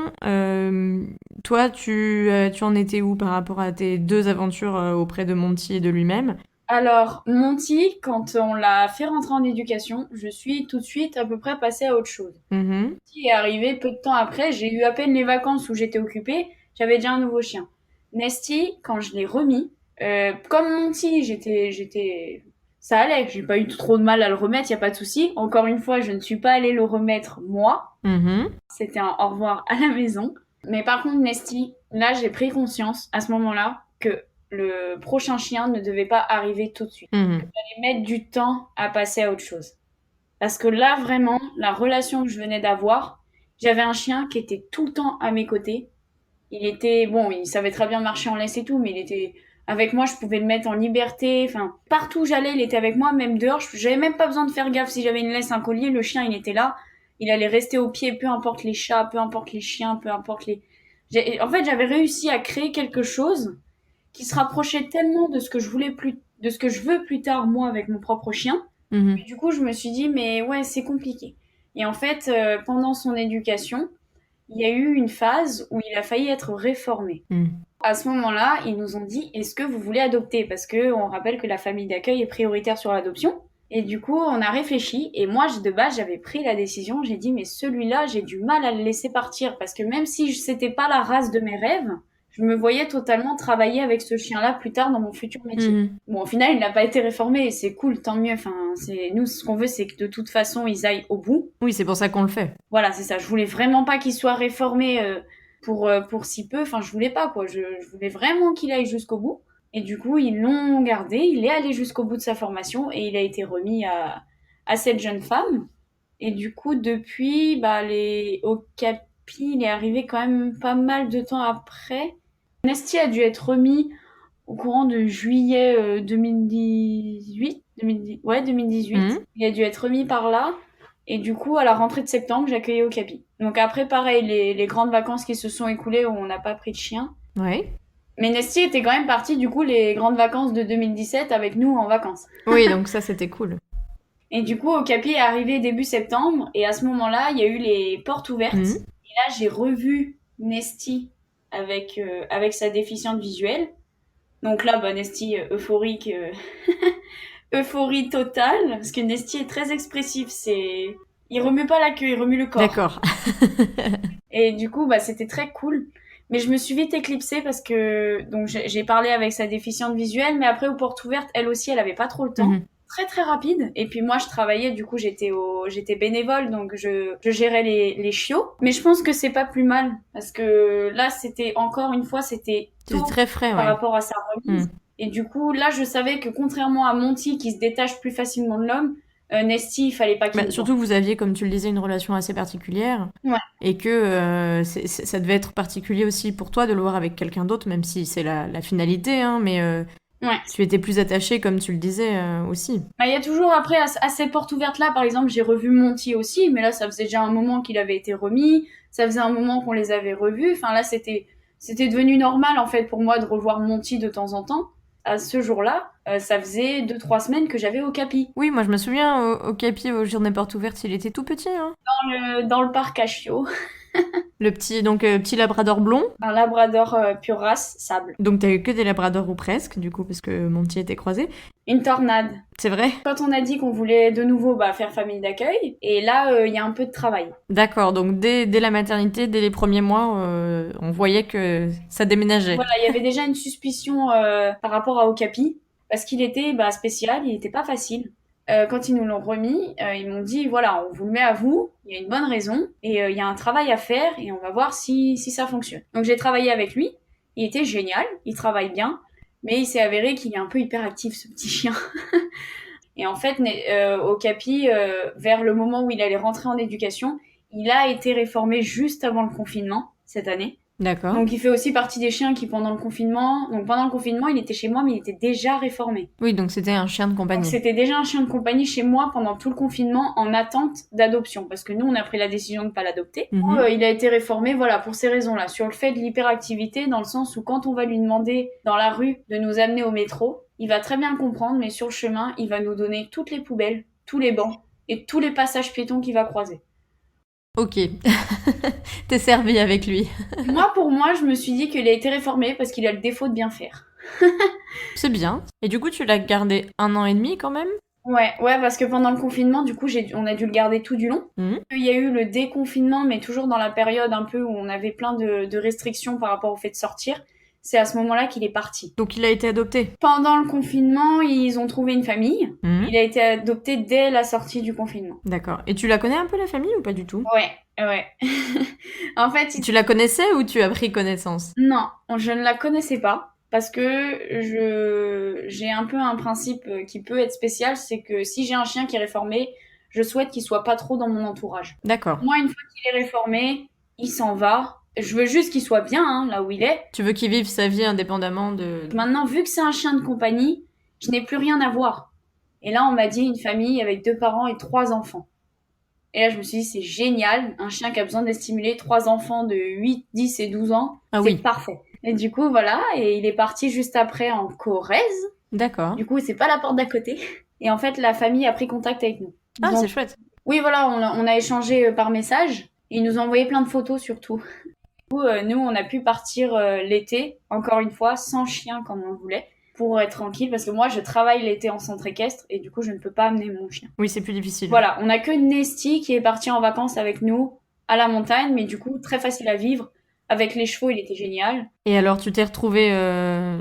Toi, tu en étais où par rapport à tes deux aventures auprès de Monty et de lui-même? Alors, Monty, quand on l'a fait rentrer en éducation, je suis tout de suite à peu près passée à autre chose. Mhm. Monty est arrivé peu de temps après, j'ai eu à peine les vacances où j'étais occupée, j'avais déjà un nouveau chien. Nesty, quand je l'ai remis, comme Monty, ça allait, j'ai pas eu trop de mal à le remettre, y a pas de souci. Encore une fois, je ne suis pas allée le remettre moi. Mhm. C'était un au revoir à la maison. Mais par contre, Nesty, là, j'ai pris conscience à ce moment-là que le prochain chien ne devait pas arriver tout de suite. Mhm. J'allais mettre du temps à passer à autre chose. Parce que là, vraiment, la relation que je venais d'avoir, j'avais un chien qui était tout le temps à mes côtés. Il était, bon, il savait très bien marcher en laisse et tout, mais il était avec moi, je pouvais le mettre en liberté. Enfin, partout où j'allais, il était avec moi, même dehors. J'avais même pas besoin de faire gaffe si j'avais une laisse, un collier, le chien, il était là. Il allait rester au pied, peu importe les chats, peu importe les chiens, peu importe les... En fait, j'avais réussi à créer quelque chose qui se rapprochait tellement de ce que je voulais de ce que je veux plus tard, moi, avec mon propre chien. Mhm. Et du coup, je me suis dit, mais ouais, c'est compliqué. Et en fait, pendant son éducation, il y a eu une phase où il a failli être réformé. Mhm. À ce moment-là, ils nous ont dit, est-ce que vous voulez adopter? Parce que on rappelle que la famille d'accueil est prioritaire sur l'adoption. Et du coup, on a réfléchi. Et moi, de base, j'avais pris la décision. J'ai dit, mais celui-là, j'ai du mal à le laisser partir. Parce que même si c'était pas la race de mes rêves, je me voyais totalement travailler avec ce chien-là plus tard dans mon futur métier. Mhm. Bon, au final, il n'a pas été réformé. Et c'est cool, tant mieux. Enfin, nous, ce qu'on veut, c'est que de toute façon, ils aillent au bout. Oui, c'est pour ça qu'on le fait. Voilà, c'est ça. Je voulais vraiment pas qu'il soit réformé pour si peu. Enfin, je voulais pas, quoi. Je voulais vraiment qu'il aille jusqu'au bout. Et du coup, ils l'ont gardé. Il est allé jusqu'au bout de sa formation et il a été remis à cette jeune femme. Et du coup, depuis, au CAPI, il est arrivé quand même pas mal de temps après. Nesty a dû être remis au courant de juillet 2018. 2018. Mhm. Il a dû être remis par là. Et du coup, à la rentrée de septembre, j'accueillais au Capi. Donc après, pareil, les grandes vacances qui se sont écoulées où on n'a pas pris de chien. Ouais. Mais Nesty était quand même parti, du coup, les grandes vacances de 2017 avec nous en vacances. Oui, donc ça, c'était cool. Et du coup, au Capi est arrivé début septembre. Et à ce moment-là, il y a eu les portes ouvertes. Mhm. Et là, j'ai revu Nesty avec sa déficience visuelle. Donc là, Nesty euphorique, euphorie totale, parce que Nesty est très expressif. Il remue pas la queue, il remue le corps. D'accord. Et du coup, c'était très cool. Mais je me suis vite éclipsée parce que donc j'ai parlé avec sa déficiente visuelle, mais après aux portes ouvertes, elle aussi, elle avait pas trop le temps. Mhm. Très très rapide. Et puis moi, je travaillais, du coup, j'étais bénévole, donc je gérais les chiots. Mais je pense que c'est pas plus mal parce que là, encore une fois, c'était C'était tôt très frais, par ouais. rapport à sa remise. Mhm. Et du coup, là, je savais que contrairement à Monty qui se détache plus facilement de l'homme, Nesty, il fallait pas qu'il le voie. Surtout que vous aviez, comme tu le disais, une relation assez particulière. Ouais. Et que ça devait être particulier aussi pour toi de le voir avec quelqu'un d'autre, même si c'est la finalité, hein, mais Ouais. tu étais plus attaché, comme tu le disais, aussi. Il y a toujours après, à ces portes ouvertes-là, par exemple, j'ai revu Monty aussi, mais là, ça faisait déjà un moment qu'il avait été remis, ça faisait un moment qu'on les avait revus. Enfin, là, c'était devenu normal, en fait, pour moi de revoir Monty de temps en temps. À ce jour-là, ça faisait 2-3 semaines que j'avais au Capi. Oui, moi je me souviens, au Capi, au jour des portes ouvertes, il était tout petit, hein. Dans le parc à chiots. Le petit labrador blond. Un labrador pure race, sable. Donc t'as eu que des labradors ou presque, du coup, parce que mon petit était croisé. Une tornade. C'est vrai? Quand on a dit qu'on voulait de nouveau faire famille d'accueil, et là, il y a un peu de travail. D'accord, donc dès la maternité, dès les premiers mois, on voyait que ça déménageait. Voilà, il y avait déjà une suspicion par rapport à Okapi, parce qu'il était spécial, il était pas facile. Quand ils nous l'ont remis, ils m'ont dit, voilà, on vous le met à vous, il y a une bonne raison, et il y a un travail à faire, et on va voir si ça fonctionne. Donc j'ai travaillé avec lui, il était génial, il travaille bien, mais il s'est avéré qu'il est un peu hyperactif, ce petit chien. Et en fait, au Capi, vers le moment où il allait rentrer en éducation, il a été réformé juste avant le confinement, cette année. D'accord. Donc il fait aussi partie des chiens qui, pendant le confinement, il était chez moi, mais il était déjà réformé. Oui, donc c'était un chien de Donc compagnie. c'était déjà un chien de compagnie chez moi pendant tout le confinement en attente d'adoption, parce que nous, on a pris la décision de ne pas l'adopter. Il a été réformé, voilà, pour ces raisons-là, sur le fait de l'hyperactivité, dans le sens où quand on va lui demander dans la rue de nous amener au métro, il va très bien le comprendre, mais sur le chemin, il va nous donner toutes les poubelles, tous les bancs et tous les passages piétons qu'il va croiser. Ok, t'es servi avec lui. Pour moi, je me suis dit qu'il a été réformé parce qu'il a le défaut de bien faire. C'est bien. Et du coup, tu l'as gardé 1 an et demi quand même? Ouais, parce que pendant le confinement, du coup, on a dû le garder tout du long. Il y a eu le déconfinement, mais toujours dans la période un peu où on avait plein de restrictions par rapport au fait de sortir. C'est à ce moment-là qu'il est parti. Donc il a été adopté? Pendant le confinement, ils ont trouvé une famille. Il a été adopté dès la sortie du confinement. D'accord. Et tu la connais un peu la famille ou pas du tout? Ouais. En fait, Tu la connaissais ou tu as pris connaissance? Non, je ne la connaissais pas. Parce que j'ai un peu un principe qui peut être spécial, c'est que si j'ai un chien qui est réformé, je souhaite qu'il soit pas trop dans mon entourage. D'accord. Moi, une fois qu'il est réformé, il s'en va. Je veux juste qu'il soit bien, là où il est. Tu veux qu'il vive sa vie indépendamment de... Maintenant, vu que c'est un chien de compagnie, je n'ai plus rien à voir. Et là, on m'a dit une famille avec 2 parents et 3 enfants. Et là, je me suis dit, c'est génial, un chien qui a besoin de stimuler 3 enfants de 8, 10 et 12 ans, c'est parfait. Et du coup, voilà, et il est parti juste après en Corrèze. D'accord. Du coup, c'est pas la porte d'à côté. Et en fait, la famille a pris contact avec nous. Ah, c'est chouette. Oui, voilà, on a échangé par message. Et ils nous ont envoyé plein de photos, surtout. Du coup, nous, on a pu partir l'été, encore une fois, sans chien comme on voulait, pour être tranquille, parce que moi, je travaille l'été en centre équestre, et du coup, je ne peux pas amener mon chien. Oui, c'est plus difficile. Voilà, on a que Nesty qui est parti en vacances avec nous à la montagne, mais du coup, très facile à vivre. Avec les chevaux, il était génial. Et alors, tu t'es retrouvée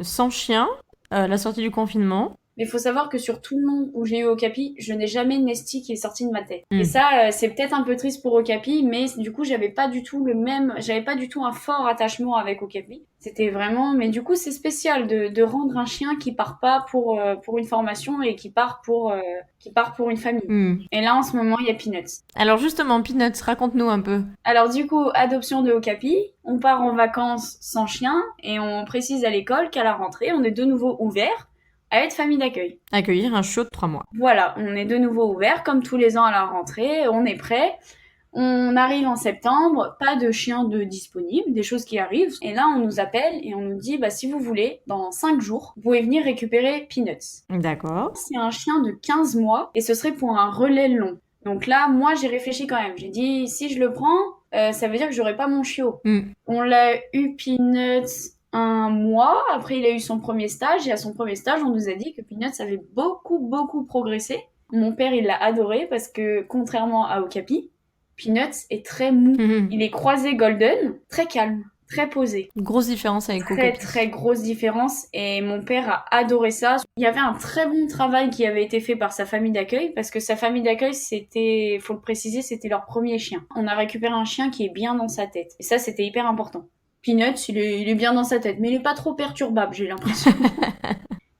sans chien à la sortie du confinement? Mais il faut savoir que sur tout le long où j'ai eu Okapi, je n'ai jamais Nesty qui est sorti de ma tête. Et ça, c'est peut-être un peu triste pour Okapi, mais du coup, j'avais pas du tout un fort attachement avec Okapi. C'était vraiment, mais du coup, c'est spécial de rendre un chien qui part pas pour une formation et qui part pour une famille. Et là, en ce moment, il y a Peanuts. Alors justement, Peanuts, raconte-nous un peu. Alors du coup, adoption de Okapi, on part en vacances sans chien et on précise à l'école qu'à la rentrée, on est de nouveau ouvert à être famille d'accueil. Accueillir un chiot de 3 mois. Voilà, on est de nouveau ouvert, comme tous les ans à la rentrée, on est prêt. On arrive en septembre, pas de chien de disponible, des choses qui arrivent. Et là, on nous appelle et on nous dit, si vous voulez, dans 5 jours, vous pouvez venir récupérer Peanuts. D'accord. C'est un chien de 15 mois et ce serait pour un relais long. Donc là, moi, j'ai réfléchi quand même. J'ai dit, si je le prends, ça veut dire que j'aurai pas mon chiot. On l'a eu Peanuts 1 mois, après il a eu son premier stage, et à son premier stage, on nous a dit que Peanuts avait beaucoup progressé. Mon père, il l'a adoré parce que, contrairement à Okapi, Peanuts est très mou. Il est croisé golden, très calme, très posé. Grosse différence avec Okapi. Très grosse différence, et mon père a adoré ça. Il y avait un très bon travail qui avait été fait par sa famille d'accueil, parce que sa famille d'accueil, c'était, faut le préciser, c'était leur premier chien. On a récupéré un chien qui est bien dans sa tête, et ça, c'était hyper important. Peanuts, il est bien dans sa tête, mais il est pas trop perturbable, j'ai l'impression.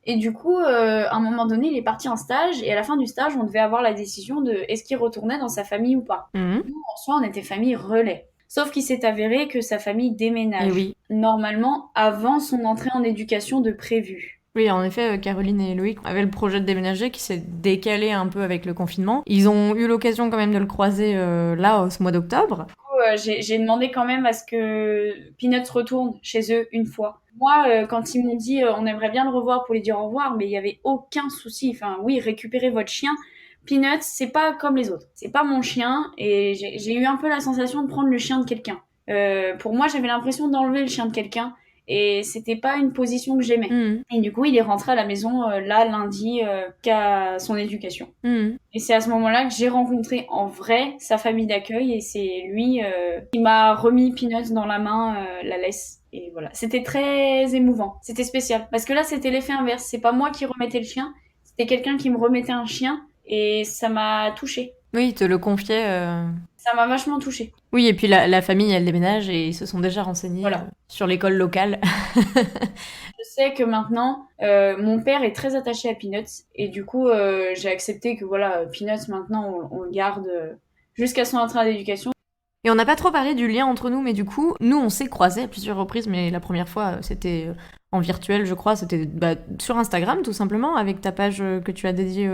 Et du coup, à un moment donné, il est parti en stage, et à la fin du stage, on devait avoir la décision de est-ce qu'il retournait dans sa famille ou pas. Nous, en soi, on était famille relais. Sauf qu'il s'est avéré que sa famille déménage. Normalement, avant son entrée en éducation de prévu. Oui, en effet, Caroline et Loïc avaient le projet de déménager qui s'est décalé un peu avec le confinement. Ils ont eu l'occasion quand même de le croiser là, ce mois d'octobre. J'ai demandé quand même à ce que Peanuts retourne chez eux une fois. Moi, quand ils m'ont dit on aimerait bien le revoir pour lui dire au revoir, mais il y avait aucun souci. Enfin, oui, récupérez votre chien. Peanuts, c'est pas comme les autres. C'est pas mon chien, et j'ai eu un peu la sensation de prendre le chien de quelqu'un. Pour moi, j'avais l'impression d'enlever le chien de quelqu'un, et c'était pas une position que j'aimais. Et du coup, il est rentré à la maison là lundi qu'à son éducation. Et c'est à ce moment-là que j'ai rencontré en vrai sa famille d'accueil, et c'est lui qui m'a remis Peanuts dans la main, la laisse. Et voilà, c'était très émouvant, c'était spécial, parce que là c'était l'effet inverse, c'est pas moi qui remettais le chien, c'était quelqu'un qui me remettait un chien, Et ça m'a touchée. Oui, il te le confiait. Ça m'a vachement touchée. Oui, et puis la famille, elle déménage et ils se sont déjà renseignés Voilà. sur l'école locale. Je sais que maintenant, mon père est très attaché à Peanuts. Et du coup, j'ai accepté que voilà, Peanuts, maintenant, on le garde jusqu'à son entrée à l'éducation. Et on n'a pas trop parlé du lien entre nous, mais du coup, nous, on s'est croisés à plusieurs reprises, mais la première fois, c'était en virtuel, je crois, c'était sur Instagram, tout simplement, avec ta page que tu as dédiée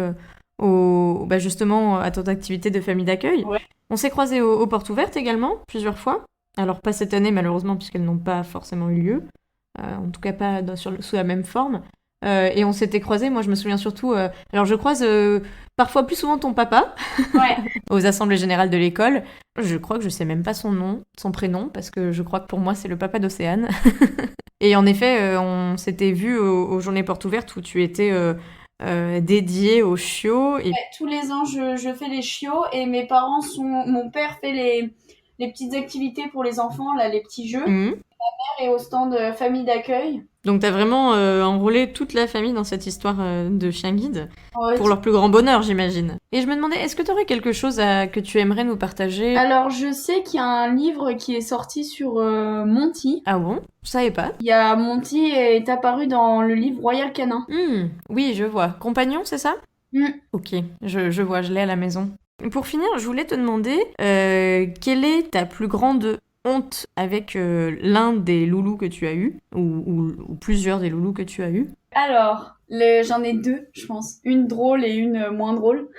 justement à ton activité de famille d'accueil. Ouais. On s'est croisés aux portes ouvertes également, plusieurs fois. Alors, pas cette année, malheureusement, puisqu'elles n'ont pas forcément eu lieu. En tout cas, pas sous la même forme. Et on s'était croisés, moi je me souviens surtout... alors je croise parfois plus souvent ton papa Ouais. aux assemblées générales de l'école. Je crois que je sais même pas son prénom, parce que je crois que pour moi c'est le papa d'Océane. Et en effet, on s'était vu aux journées portes ouvertes où tu étais dédiée aux chiots. Et... Ouais, tous les ans je fais les chiots et mes parents mon père fait les petites activités pour les enfants, là, les petits jeux. Mhm. Et au stand famille d'accueil. Donc t'as vraiment enrôlé toute la famille dans cette histoire de chien guide, Ouais, pour leur plus grand bonheur, j'imagine. Et je me demandais, est-ce que tu aurais quelque chose que tu aimerais nous partager? Alors, je sais qu'il y a un livre qui est sorti sur Monty. Ah bon? Je savais pas. Il y a Monty est apparu dans le livre Royal Canin. Oui, je vois. Compagnon, c'est ça? Ok, je vois, je l'ai à la maison. Pour finir, je voulais te demander, quelle est ta plus grande honte avec l'un des loulous que tu as eu, ou plusieurs des loulous que tu as eu? Alors, j'en ai deux, je pense. Une drôle et une moins drôle.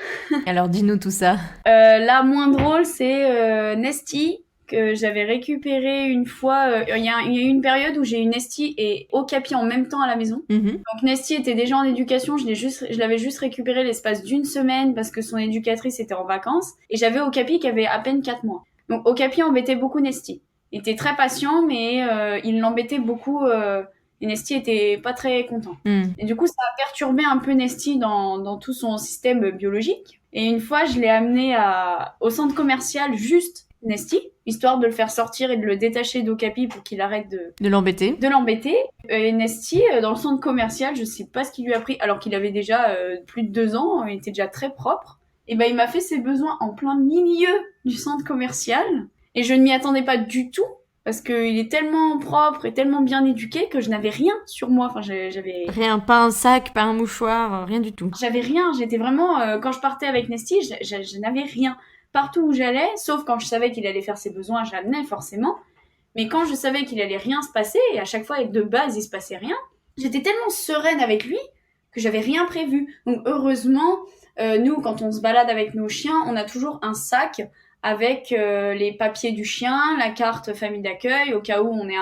Alors dis-nous tout ça. La moins drôle, c'est Nesty, que j'avais récupéré une fois. Il y a eu une période où j'ai eu Nesty et Okapi en même temps à la maison. Donc Nesty était déjà en éducation, je l'avais juste récupéré l'espace d'une semaine parce que son éducatrice était en vacances. Et j'avais Okapi qui avait à peine 4 mois. Donc Okapi embêtait beaucoup Nesty. Il était très patient, mais il l'embêtait beaucoup. Et Nesty était pas très content. Et du coup, ça a perturbé un peu Nesty dans tout son système biologique. Et une fois, je l'ai amené au centre commercial juste Nesty, histoire de le faire sortir et de le détacher d'Okapi pour qu'il arrête de l'embêter. Et Nesty, dans le centre commercial, je sais pas ce qu'il lui a pris, alors qu'il avait déjà plus de 2 ans, il était déjà très propre. Et ben, il m'a fait ses besoins en plein milieu du centre commercial. Et je ne m'y attendais pas du tout, parce qu'il est tellement propre et tellement bien éduqué que je n'avais rien sur moi. Enfin, j'avais... Rien, pas un sac, pas un mouchoir, rien du tout. J'avais rien, j'étais vraiment... quand je partais avec Nesty, je n'avais rien. Partout où j'allais, sauf quand je savais qu'il allait faire ses besoins, j'amenais forcément. Mais quand je savais qu'il allait rien se passer, et à chaque fois, de base, il se passait rien, j'étais tellement sereine avec lui que j'avais rien prévu. Donc heureusement, nous, quand on se balade avec nos chiens, on a toujours un sac avec les papiers du chien, la carte famille d'accueil, au cas où on ait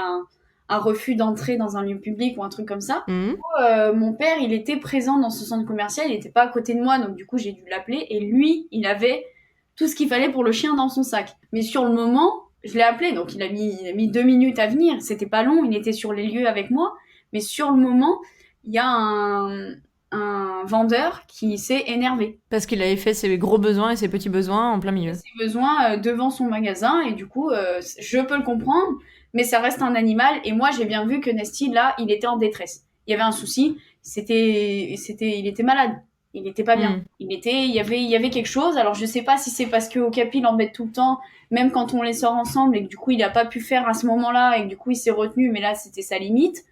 un refus d'entrée dans un lieu public ou un truc comme ça. Mon père, il était présent dans ce centre commercial, il était pas à côté de moi, donc du coup, j'ai dû l'appeler. Et lui, il avait tout ce qu'il fallait pour le chien dans son sac. Mais sur le moment, je l'ai appelé, donc il a mis 2 minutes à venir. C'était pas long, il était sur les lieux avec moi. Mais sur le moment, il y a un vendeur qui s'est énervé. Parce qu'il avait fait ses gros besoins et ses petits besoins en plein milieu. Ses besoins devant son magasin, et du coup, je peux le comprendre, mais ça reste un animal, et moi, j'ai bien vu que Nesty, là, il était en détresse. Il y avait un souci, il était malade. Il n'était pas bien. Il y avait quelque chose. Alors, je sais pas si c'est parce que Okapi l'embête tout le temps, même quand on les sort ensemble, et que du coup, il a pas pu faire à ce moment-là, et que du coup, il s'est retenu, mais là, c'était sa limite.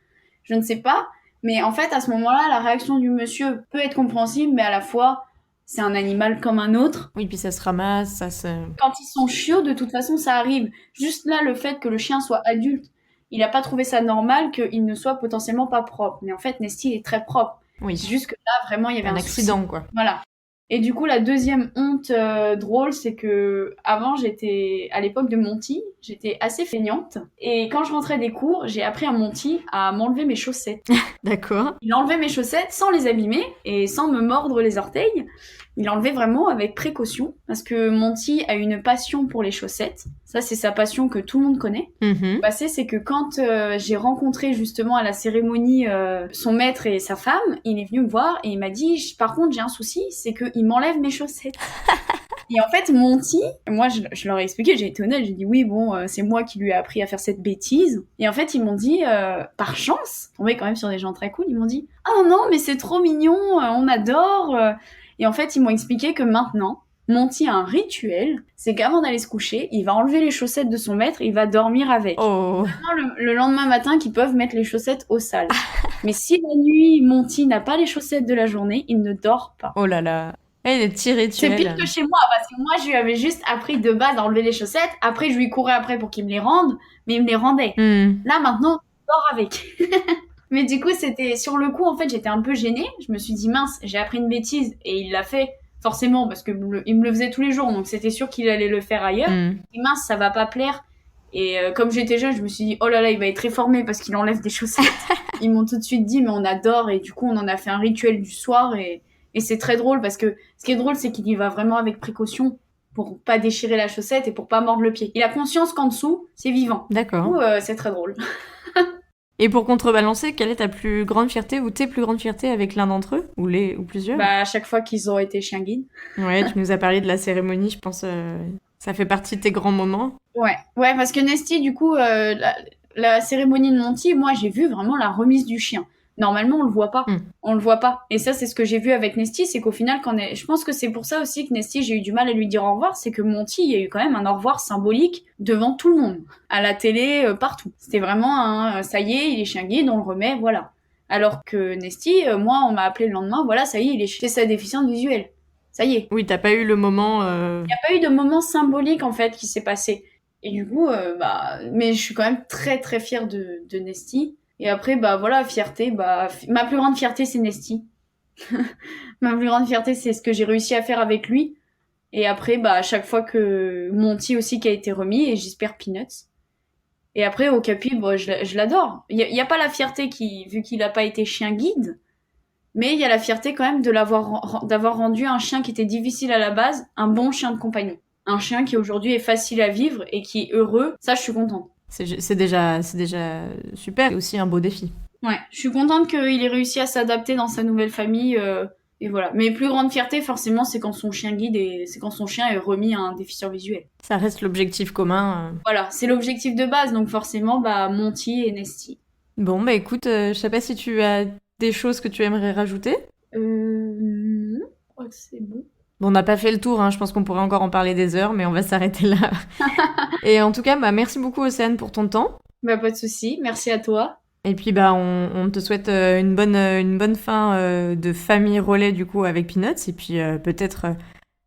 Je ne sais pas. Mais en fait, à ce moment-là, la réaction du monsieur peut être compréhensible, mais à la fois, c'est un animal comme un autre. Oui, puis ça se ramasse, ça se... Quand ils sont chiots, de toute façon, ça arrive. Juste là, le fait que le chien soit adulte, il a pas trouvé ça normal qu'il ne soit potentiellement pas propre. Mais en fait, Nesty est très propre. Oui. C'est juste que là, vraiment, il y avait un accident, souci. Quoi. Voilà. Et du coup, la deuxième honte drôle, c'est que avant, j'étais à l'époque de Monty, j'étais assez feignante. Et quand je rentrais des cours, j'ai appris à Monty à m'enlever mes chaussettes. D'accord. Il enlevait mes chaussettes sans les abîmer et sans me mordre les orteils. Il enlevait vraiment avec précaution, parce que Monty a une passion pour les chaussettes. Ça, c'est sa passion que tout le monde connaît. Le passé, c'est que quand j'ai rencontré justement à la cérémonie son maître et sa femme, il est venu me voir et il m'a dit, par contre, j'ai un souci, c'est qu'il m'enlève mes chaussettes. Et en fait, Monty, moi, je leur ai expliqué, j'ai été honnête, j'ai dit oui, bon, c'est moi qui lui ai appris à faire cette bêtise. Et en fait, ils m'ont dit, par chance, tombé quand même sur des gens très cool, ils m'ont dit, ah non, mais c'est trop mignon, on adore. Et en fait, ils m'ont expliqué que maintenant, Monty a un rituel, c'est qu'avant d'aller se coucher, il va enlever les chaussettes de son maître et il va dormir avec. Oh. Vraiment, le lendemain matin, qu'ils peuvent mettre les chaussettes au sale. Mais si la nuit, Monty n'a pas les chaussettes de la journée, il ne dort pas. Oh là là. Eh, des petits C'est rituels. pire que chez moi, parce que moi, je lui avais juste appris de base à enlever les chaussettes. Après, je lui courais après pour qu'il me les rende, mais il me les rendait. Là, maintenant, je dors avec. Mais du coup, c'était sur le coup, en fait, j'étais un peu gênée. Je me suis dit, mince, j'ai appris une bêtise. Et il l'a fait, forcément, parce que il me le faisait tous les jours. Donc, c'était sûr qu'il allait le faire ailleurs. Et mince, ça va pas plaire. Et comme j'étais jeune, je me suis dit, oh là là, il va être réformé parce qu'il enlève des chaussettes. Ils m'ont tout de suite dit, mais on adore. Et du coup, on en a fait un rituel du soir. Et c'est très drôle parce que ce qui est drôle, c'est qu'il y va vraiment avec précaution pour pas déchirer la chaussette et pour pas mordre le pied. Il a conscience qu'en dessous, c'est vivant. D'accord. Du coup, c'est très drôle. Et pour contrebalancer, quelle est ta plus grande fierté ou tes plus grandes fiertés avec l'un d'entre eux ou plusieurs? Bah, à chaque fois qu'ils ont été chiens guides. Ouais, tu nous as parlé de la cérémonie, je pense ça fait partie de tes grands moments. Ouais, parce que Nesty, du coup, la cérémonie de Monty, moi, j'ai vu vraiment la remise du chien. Normalement, on le voit pas. On le voit pas. Et ça, c'est ce que j'ai vu avec Nesty, c'est qu'au final, je pense que c'est pour ça aussi que Nesty, j'ai eu du mal à lui dire au revoir, c'est que Monty, il y a eu quand même un au revoir symbolique devant tout le monde. À la télé, partout. C'était vraiment ça y est, il est chien guide, on le remet, voilà. Alors que Nesty, moi, on m'a appelé le lendemain, voilà, ça y est, il est chez sa déficience visuelle. Ça y est. Oui, t'as pas eu le moment... Il n'y a pas eu de moment symbolique, en fait, qui s'est passé. Et du coup, mais je suis quand même très, très fière de Nesty. Et après, voilà, fierté, ma plus grande fierté, c'est Nesty. Ma plus grande fierté, c'est ce que j'ai réussi à faire avec lui. Et après, à chaque fois que Monty aussi qui a été remis, et j'espère Peanuts. Et après, Okapi, je l'adore. Il y a pas la fierté vu qu'il a pas été chien guide, mais il y a la fierté quand même d'avoir rendu un chien qui était difficile à la base, un bon chien de compagnie. Un chien qui aujourd'hui est facile à vivre et qui est heureux. Ça, je suis contente. C'est déjà super. C'est aussi un beau défi. Ouais, je suis contente qu'il ait réussi à s'adapter dans sa nouvelle famille. Et voilà. Mes plus grandes fiertés, forcément, c'est quand son chien guide c'est quand son chien est remis à un déficient visuel. Ça reste l'objectif commun. Voilà, c'est l'objectif de base. Donc forcément, Monty et Nesty. Bon, écoute, je sais pas si tu as des choses que tu aimerais rajouter. Non, je crois que c'est bon. Bon, on n'a pas fait le tour, je pense qu'on pourrait encore en parler des heures, mais on va s'arrêter là. Et en tout cas, merci beaucoup Océane pour ton temps. Pas de souci, merci à toi. Et puis on te souhaite une bonne fin de famille relais du coup avec Peanuts, et puis peut-être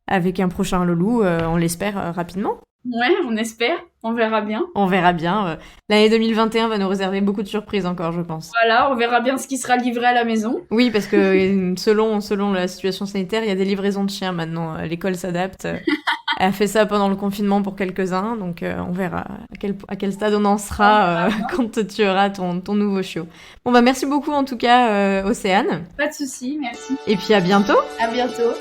avec un prochain loulou, on l'espère rapidement. Ouais, on espère, on verra bien. On verra bien. L'année 2021 va nous réserver beaucoup de surprises encore, je pense. Voilà, on verra bien ce qui sera livré à la maison. Oui, parce que selon la situation sanitaire, il y a des livraisons de chiens maintenant. L'école s'adapte. Elle a fait ça pendant le confinement pour quelques-uns, donc on verra à quel stade on en sera quand tu auras ton nouveau chiot. Bon, merci beaucoup en tout cas, Océane. Pas de souci, merci. Et puis à bientôt. À bientôt.